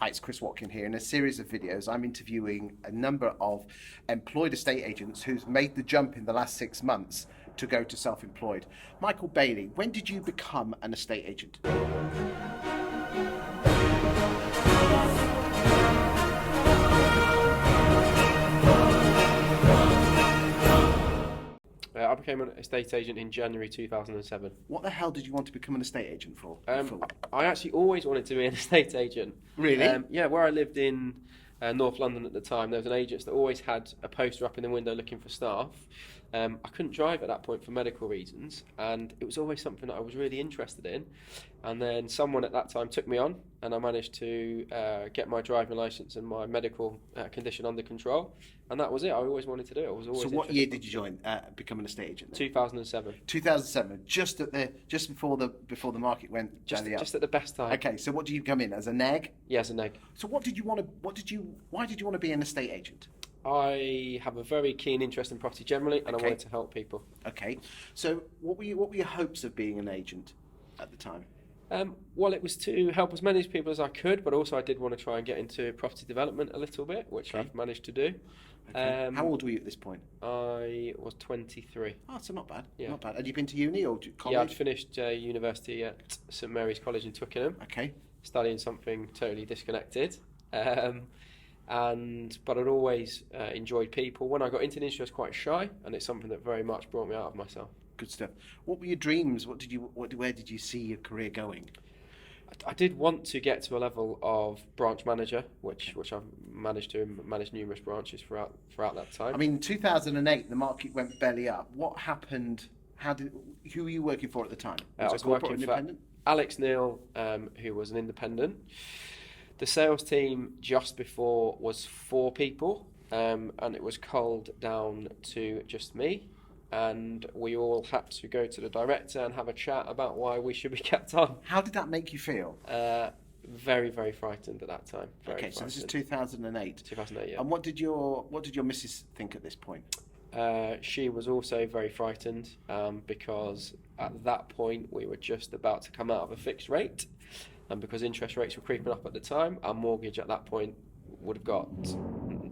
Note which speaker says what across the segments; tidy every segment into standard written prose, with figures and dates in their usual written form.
Speaker 1: Hi, it's Chris Watkin here. In a series of videos, I'm interviewing a number of employed estate agents who's made the jump in the last 6 months to go to self-employed. Michael Bailey, when did you become an estate agent?
Speaker 2: I became an estate agent in January 2007.
Speaker 1: What the hell did you want to become an estate agent for?
Speaker 2: I actually always wanted to be an estate agent.
Speaker 1: Really?
Speaker 2: Yeah, where I lived in North London at the time, there was an agent that always had a poster up in the window looking for staff. I couldn't drive at that point for medical reasons, and it was always something that I was really interested in. And then someone at that time took me on, and I managed to get my driving licence and my medical condition under control. And that was it. I always wanted to do it. I was always
Speaker 1: So what year did you join, become an estate agent?
Speaker 2: 2007.
Speaker 1: 2007, just before the market went belly up.
Speaker 2: Just at the best time.
Speaker 1: Okay, so what did you come in as a neg?
Speaker 2: Yeah, as a neg.
Speaker 1: So why did you want to be an estate agent?
Speaker 2: I have a very keen interest in property generally, and I wanted to help people.
Speaker 1: Okay, so what were your hopes of being an agent at the time?
Speaker 2: Well, it was to help as many people as I could, but also I did want to try and get into property development a little bit, which I've managed to do.
Speaker 1: Okay. How old were you at this point?
Speaker 2: I was 23.
Speaker 1: Oh, so not bad.
Speaker 2: Yeah.
Speaker 1: Not bad. Had you been to uni or college?
Speaker 2: Yeah, I'd finished university at St Mary's College in Twickenham.
Speaker 1: Okay.
Speaker 2: Studying something totally disconnected. But I'd always enjoyed people. When I got into the industry, I was quite shy, and it's something that very much brought me out of myself.
Speaker 1: Good stuff. What were your dreams? Where did you see your career going?
Speaker 2: I did want to get to a level of branch manager, which I've managed to manage numerous branches throughout that time.
Speaker 1: I mean, in 2008, the market went belly up. What happened? Who were you working for at the time?
Speaker 2: I was working for Alex Neil, who was an independent. The sales team just before was 4 people, and it was culled down to just me. And we all had to go to the director and have a chat about why we should be kept on.
Speaker 1: How did that make you feel?
Speaker 2: Very, very frightened at that time.
Speaker 1: Okay, so this is 2008.
Speaker 2: 2008, yeah.
Speaker 1: And what did your missus think at this point?
Speaker 2: She was also very frightened because at that point we were just about to come out of a fixed rate, and because interest rates were creeping up at the time, our mortgage at that point would have got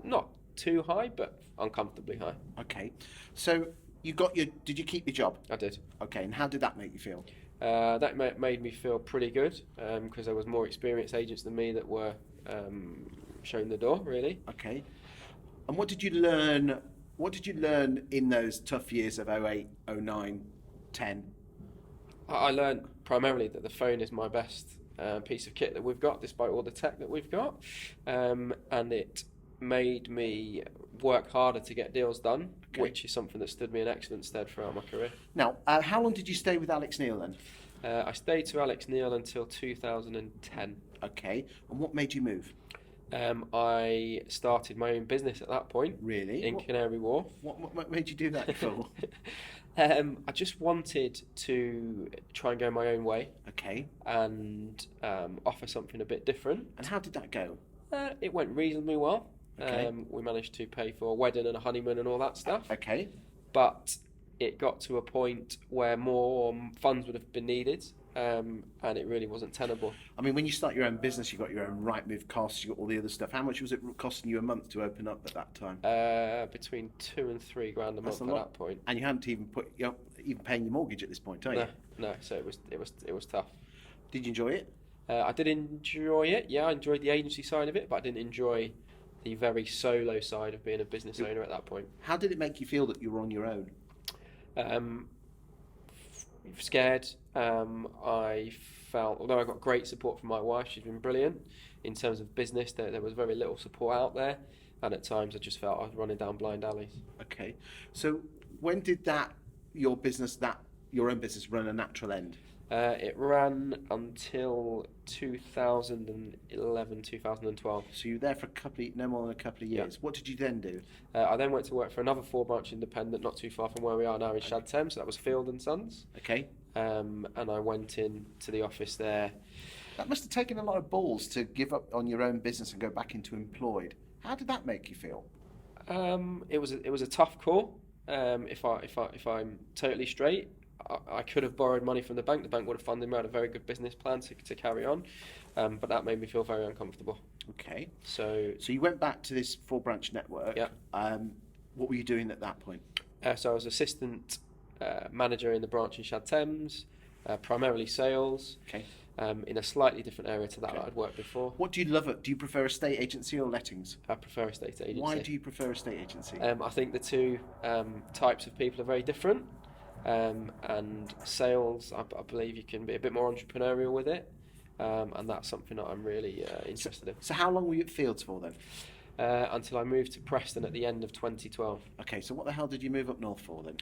Speaker 2: not too high, but uncomfortably high.
Speaker 1: Okay, so did you keep your job?
Speaker 2: I did.
Speaker 1: Okay, and how did that make you feel?
Speaker 2: That made me feel pretty good because there was more experienced agents than me that were showing the door, really.
Speaker 1: Okay, and what did you learn? What did you learn in those tough years of 08, 09, 10?
Speaker 2: I learned primarily that the phone is my best piece of kit that we've got, despite all the tech that we've got, and it made me work harder to get deals done, which is something that stood me in excellent stead throughout my career.
Speaker 1: Now, how long did you stay with Alex Neil then?
Speaker 2: I stayed to Alex Neil until 2010.
Speaker 1: Okay, and what made you move?
Speaker 2: I started my own business at that point.
Speaker 1: Really?
Speaker 2: In Canary Wharf.
Speaker 1: What made you do that for?
Speaker 2: I just wanted to try and go my own way.
Speaker 1: Okay. And
Speaker 2: offer something a bit different.
Speaker 1: And how did that go?
Speaker 2: It went reasonably well.
Speaker 1: Okay.
Speaker 2: We managed to pay for a wedding and a honeymoon and all that stuff.
Speaker 1: Okay.
Speaker 2: But it got to a point where more funds would have been needed, and it really wasn't tenable.
Speaker 1: I mean, when you start your own business, you've got your own Rightmove costs, you've got all the other stuff. How much was it costing you a month to open up at that time?
Speaker 2: Between $2,000 and $3,000 a month at that point.
Speaker 1: And you hadn't even even paying your mortgage at this point, are you?
Speaker 2: No. So it was tough.
Speaker 1: Did you enjoy it?
Speaker 2: I did enjoy it. Yeah, I enjoyed the agency side of it, but I didn't enjoy the very solo side of being a business owner at that point.
Speaker 1: How did it make you feel that you were on your own?
Speaker 2: Scared. I felt, although I got great support from my wife, she's been brilliant in terms of business. There was very little support out there, and at times I just felt I was running down blind alleys.
Speaker 1: Okay, so when did your own business run a natural end?
Speaker 2: It ran until 2011, 2012.
Speaker 1: So you were there for no more than a couple of years. Yeah. What did you then do?
Speaker 2: I then went to work for another 4-branch independent, not too far from where we are now in Shad Thames. So that was Field and Sons.
Speaker 1: Okay.
Speaker 2: And I went into the office there.
Speaker 1: That must have taken a lot of balls to give up on your own business and go back into employed. How did that make you feel?
Speaker 2: It was a tough call. If I'm totally straight. I could have borrowed money from the bank. The bank would have funded me. I had a very good business plan to carry on, but that made me feel very uncomfortable.
Speaker 1: Okay.
Speaker 2: So
Speaker 1: So you went back to this 4-branch network.
Speaker 2: yeah.
Speaker 1: What were you doing at that point?
Speaker 2: So I was assistant manager in the branch in Shad Thames, primarily sales.
Speaker 1: Okay.
Speaker 2: In a slightly different area to that
Speaker 1: Okay.
Speaker 2: that I'd worked before.
Speaker 1: What do you love it? Do you prefer estate agency or lettings?
Speaker 2: I prefer estate agency.
Speaker 1: Why do you prefer estate agency?
Speaker 2: I think the two types of people are very different. And sales, I believe you can be a bit more entrepreneurial with it. And that's something that I'm really interested in.
Speaker 1: So how long were you at Fields for then?
Speaker 2: Until I moved to Preston at the end of 2012.
Speaker 1: Okay, so what the hell did you move up north for then?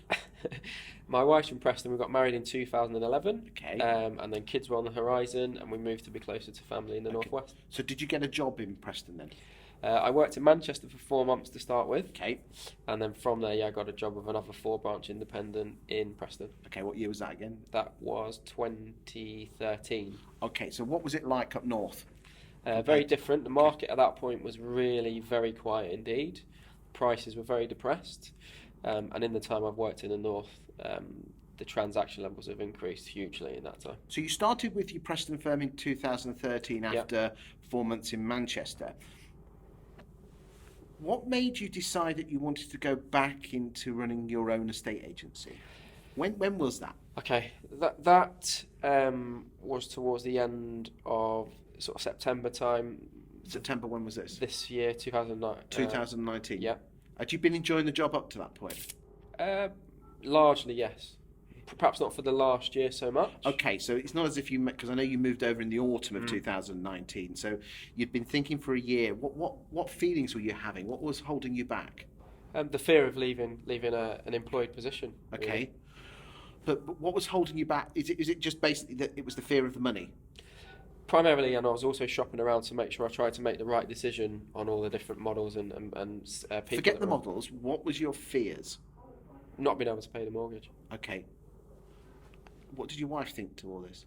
Speaker 2: My wife's from Preston. We got married in 2011.
Speaker 1: Okay.
Speaker 2: And then kids were on the horizon, and we moved to be closer to family in the northwest.
Speaker 1: So did you get a job in Preston then?
Speaker 2: I worked in Manchester for 4 months to start with.
Speaker 1: Okay.
Speaker 2: And then from there, I got a job with another 4-branch independent in Preston.
Speaker 1: Okay, what year was that again?
Speaker 2: That was 2013.
Speaker 1: Okay, so what was it like up north?
Speaker 2: Very different. The market at that point was really very quiet indeed. Prices were very depressed. And in the time I've worked in the north, the transaction levels have increased hugely in that time.
Speaker 1: So you started with your Preston firm in 2013 after 4 months in Manchester. What made you decide that you wanted to go back into running your own estate agency? When was that?
Speaker 2: Okay, that was towards the end of sort of September time.
Speaker 1: September, when was this?
Speaker 2: This year, 2009.
Speaker 1: 2019?
Speaker 2: Yeah.
Speaker 1: Had you been enjoying the job up to that point?
Speaker 2: Largely, yes. Perhaps not for the last year so much.
Speaker 1: Okay, so it's not as if you met, because I know you moved over in the autumn of 2019, so you'd been thinking for a year. What feelings were you having? What was holding you back?
Speaker 2: The fear of leaving an employed position.
Speaker 1: Okay.
Speaker 2: Really.
Speaker 1: But what was holding you back? Is it just basically that it was the fear of the money?
Speaker 2: Primarily, and I was also shopping around to make sure I tried to make the right decision on all the different models and people.
Speaker 1: Forget the models. What was your fears?
Speaker 2: Not being able to pay the mortgage.
Speaker 1: Okay. What did your wife think to all this?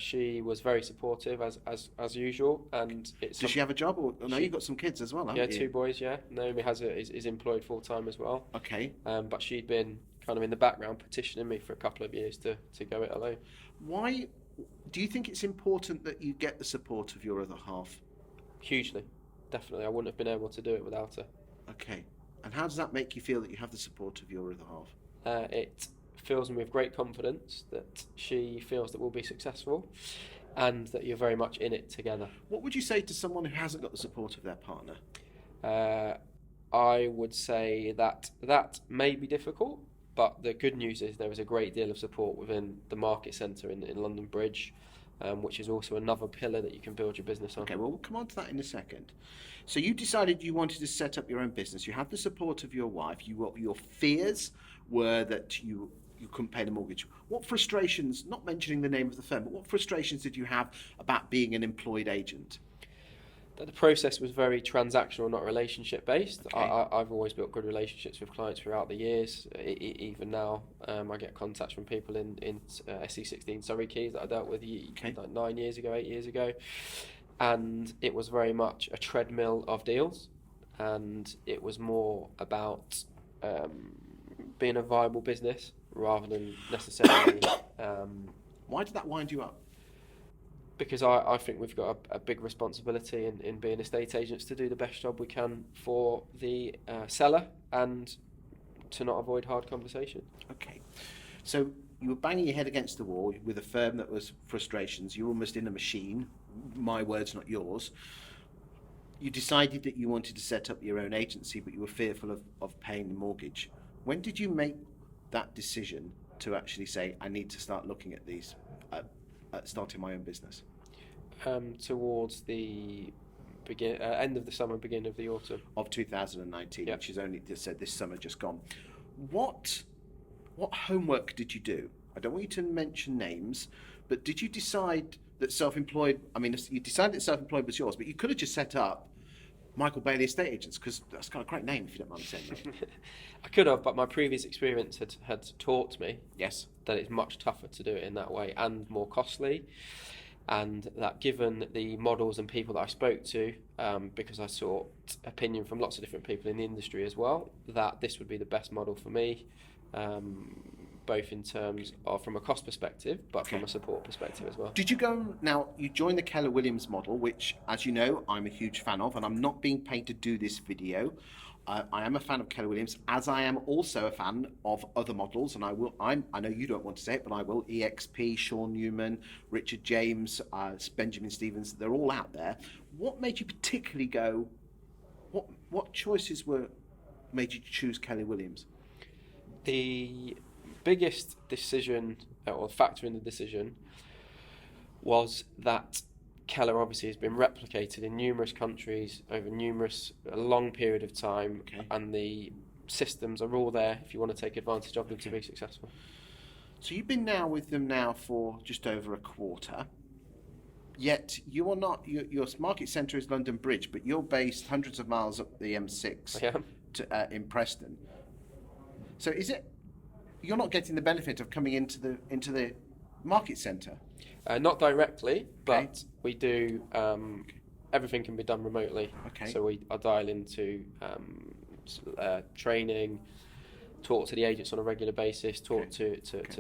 Speaker 2: She was very supportive as usual, and it's.
Speaker 1: Does she have a job? Or no, you've got some kids as well, haven't you?
Speaker 2: 2 boys. Yeah, Naomi is employed full time as well.
Speaker 1: Okay.
Speaker 2: But she'd been kind of in the background petitioning me for a couple of years to go it alone.
Speaker 1: Why do you think it's important that you get the support of your other half?
Speaker 2: Hugely, definitely. I wouldn't have been able to do it without her.
Speaker 1: Okay. And how does that make you feel that you have the support of your other half?
Speaker 2: It fills me with great confidence that she feels that we'll be successful and that you're very much in it together.
Speaker 1: What would you say to someone who hasn't got the support of their partner?
Speaker 2: I would say that may be difficult, but the good news is there is a great deal of support within the market centre in London Bridge, which is also another pillar that you can build your business on.
Speaker 1: Okay, well, we'll come on to that in a second. So you decided you wanted to set up your own business. You had the support of your wife. Your fears were that you couldn't pay the mortgage. What frustrations, not mentioning the name of the firm, but what frustrations did you have about being an employed agent?
Speaker 2: That the process was very transactional, not relationship based.
Speaker 1: Okay.
Speaker 2: I've always built good relationships with clients throughout the years. Even now, I get contacts from people in SE16 Surrey Keys that I dealt with like 9 years ago, 8 years ago. And it was very much a treadmill of deals. And it was more about being a viable business rather than necessarily...
Speaker 1: Why did that wind you up?
Speaker 2: Because I think we've got a big responsibility in being estate agents to do the best job we can for the seller and to not avoid hard conversation.
Speaker 1: Okay. So you were banging your head against the wall with a firm that was frustrations. You were almost in a machine. My words, not yours. You decided that you wanted to set up your own agency, but you were fearful of paying the mortgage. When did you make that decision to actually say, I need to start looking at these, starting my own business?
Speaker 2: Towards the end of the summer, beginning of the autumn.
Speaker 1: Of 2019,
Speaker 2: Yep.
Speaker 1: which is only just said this summer just gone. What homework did you do? I don't want you to mention names, but did you decide that self-employed, you decided that self-employed was yours, but you could have just set up Michael Bailey Estate Agents, because that's got a great name, if you don't mind me saying that.
Speaker 2: I could have, but my previous experience had taught me
Speaker 1: Yes.
Speaker 2: that it's much tougher to do it in that way and more costly. And that given the models and people that I spoke to, because I sought opinion from lots of different people in the industry as well, that this would be the best model for me, both in terms of from a cost perspective, but from a support perspective as well.
Speaker 1: Did you go, now you joined the Keller Williams model, which, as you know, I'm a huge fan of, and I'm not being paid to do this video. I am a fan of Keller Williams, as I am also a fan of other models, and I know you don't want to say it, but I will. EXP, Sean Newman, Richard James, Benjamin Stevens, they're all out there. What made you particularly go, what choices made you choose Keller Williams?
Speaker 2: The biggest decision, or factor in the decision, was that Keller obviously has been replicated in numerous countries over a long period of time, and the systems are all there if you want to take advantage of them to be successful.
Speaker 1: So you've been now with them now for just over a quarter, yet you are not, your market centre is London Bridge, but you're based hundreds of miles up the M6 in Preston. So is it, you're not getting the benefit of coming into the market centre?
Speaker 2: Not directly, but we do. Everything can be done remotely. So I dial into training, talk to the agents on a regular basis, talk to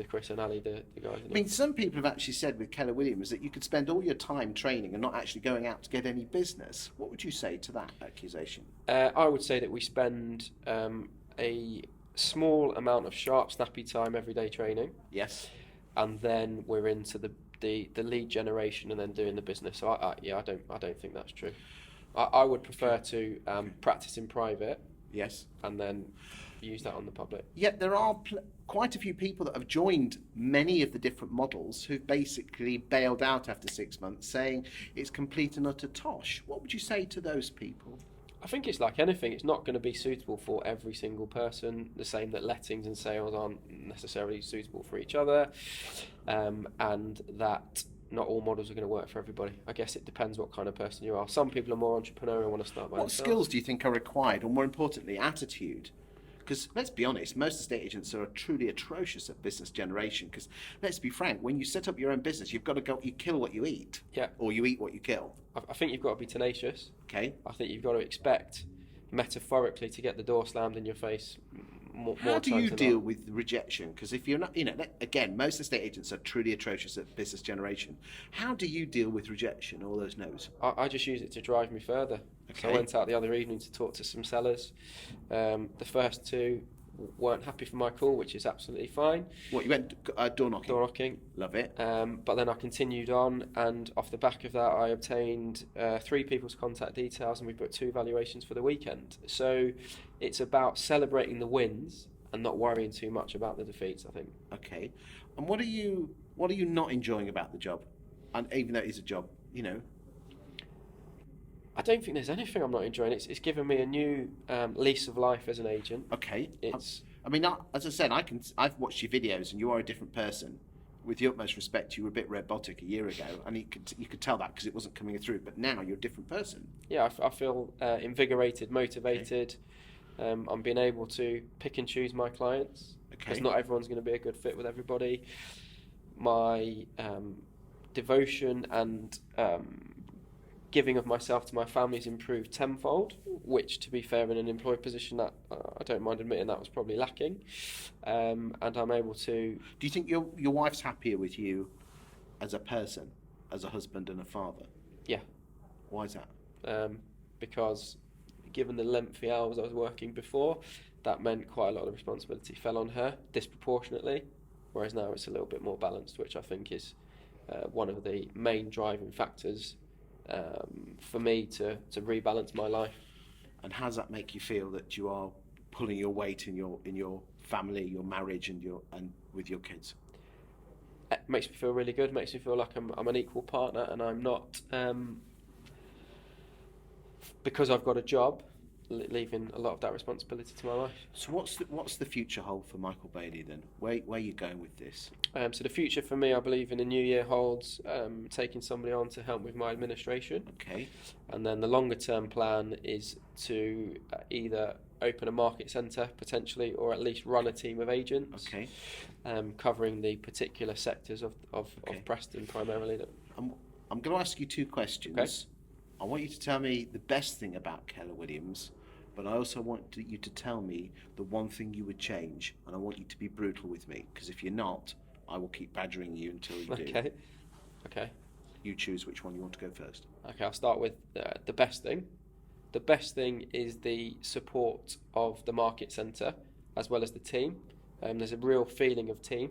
Speaker 2: Chris and Ali, the guys.
Speaker 1: I mean, some people have actually said with Keller Williams that you could spend all your time training and not actually going out to get any business. What would you say to that accusation?
Speaker 2: I would say that we spend a small amount of sharp, snappy time every day training.
Speaker 1: Yes.
Speaker 2: And then we're into the lead generation and then doing the business. So I don't think that's true. I would prefer to practice in private.
Speaker 1: Yes.
Speaker 2: And then use that on the public.
Speaker 1: Yet there are quite a few people that have joined many of the different models who've basically bailed out after 6 months, saying it's complete and utter tosh. What would you say to those people?
Speaker 2: I think it's like anything. It's not going to be suitable for every single person. The same that lettings and sales aren't necessarily suitable for each other, and that not all models are going to work for everybody. I guess it depends what kind of person you are. Some people are more entrepreneurial and want to start by themselves.
Speaker 1: What skills do you think are required, or more importantly, attitude? Because let's be honest, most estate agents are truly atrocious at business generation. Because let's be frank, when you set up your own business, you've got to go. You kill what you eat, or you eat what you kill.
Speaker 2: I think you've got to be tenacious.
Speaker 1: Okay.
Speaker 2: I think you've got to expect, metaphorically, to get the door slammed in your face.
Speaker 1: How do you deal with rejection? Because if you're not, again, most estate agents are truly atrocious at business generation. How do you deal with rejection, all those no's?
Speaker 2: I just use it to drive me further. So I went out the other evening to talk to some sellers. The first two weren't happy for my call, which is absolutely fine.
Speaker 1: What, you went door knocking?
Speaker 2: Door knocking.
Speaker 1: Love it.
Speaker 2: But then I continued on, and off the back of that I obtained 3 people's contact details, and we booked 2 valuations for the weekend. So it's about celebrating the wins and not worrying too much about the defeats, I think.
Speaker 1: Okay. And what are you not enjoying about the job? And even though it is a job,
Speaker 2: I don't think there's anything I'm not enjoying. It's given me a new lease of life as an agent.
Speaker 1: Okay. As I said, I've watched your videos, and you are a different person. With the utmost respect, you were a bit robotic a year ago, and you could tell that because it wasn't coming through. But now you're a different person. Yeah,
Speaker 2: I feel invigorated, motivated. I'm being able to pick and choose my clients because not everyone's going to be a good fit with everybody. My devotion and giving of myself to my family has improved tenfold, which, to be fair, in an employed position, that I don't mind admitting that was probably lacking, and I'm able to.
Speaker 1: Do you think your wife's happier with you as a person, as a husband and a father?
Speaker 2: Yeah.
Speaker 1: Why is that?
Speaker 2: Because given the lengthy hours I was working before, that meant quite a lot of responsibility fell on her disproportionately, whereas now it's a little bit more balanced, which I think is one of the main driving factors for me to rebalance my life.
Speaker 1: And how does that make you feel that you are pulling your weight in your family, your marriage, and with your kids?
Speaker 2: It makes me feel really good. Makes me feel like I'm an equal partner, and I'm not because I've got a job, leaving a lot of that responsibility to my wife.
Speaker 1: So what's the future hold for Michael Bailey then? Where are you going with this?
Speaker 2: So the future for me, I believe, in the new year holds taking somebody on to help with my administration.
Speaker 1: Okay.
Speaker 2: And then the longer term plan is to either open a market centre potentially, or at least run a team of agents.
Speaker 1: Okay.
Speaker 2: Covering the particular sectors of Preston primarily.
Speaker 1: I'm going to ask you 2 questions.
Speaker 2: Okay.
Speaker 1: I want you to tell me the best thing about Keller Williams but I also want you to tell me the one thing you would change, and I want you to be brutal with me, because if you're not, I will keep badgering you until you do.
Speaker 2: Okay.
Speaker 1: You choose which one you want to go first.
Speaker 2: Okay, I'll start with the best thing. The best thing is the support of the market centre as well as the team. There's a real feeling of team,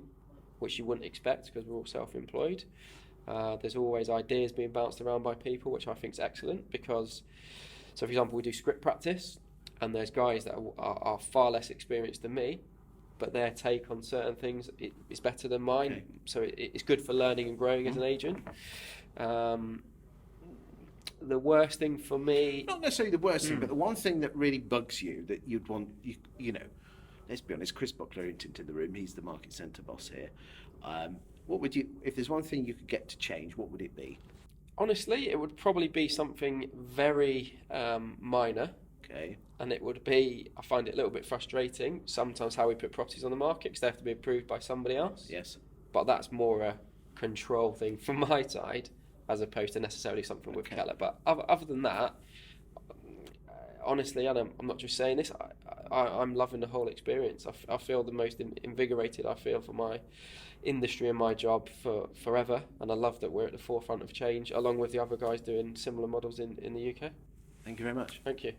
Speaker 2: which you wouldn't expect because we're all self-employed. There's always ideas being bounced around by people, which I think is excellent because, so for example, we do script practice and there's guys that are far less experienced than me, but their take on certain things is better than mine.
Speaker 1: Okay.
Speaker 2: So it's good for learning and growing as an agent. The worst thing for me...
Speaker 1: Not necessarily the worst thing, but the one thing that really bugs you that you'd want, you know, let's be honest, Chris Buckler isn't in the room, he's the market centre boss here. What would you, if there's one thing you could get to change, what would it be?
Speaker 2: Honestly, it would probably be something very minor.
Speaker 1: Okay.
Speaker 2: And it would be, I find it a little bit frustrating sometimes how we put properties on the market because they have to be approved by somebody else.
Speaker 1: Yes.
Speaker 2: But that's more a control thing from my side as opposed to necessarily something with Keller. But other than that, honestly, and I'm not just saying this, I'm loving the whole experience. I feel the most invigorated I feel for my industry and my job for forever, and I love that we're at the forefront of change along with the other guys doing similar models in the UK.
Speaker 1: Thank you very much.
Speaker 2: Thank you.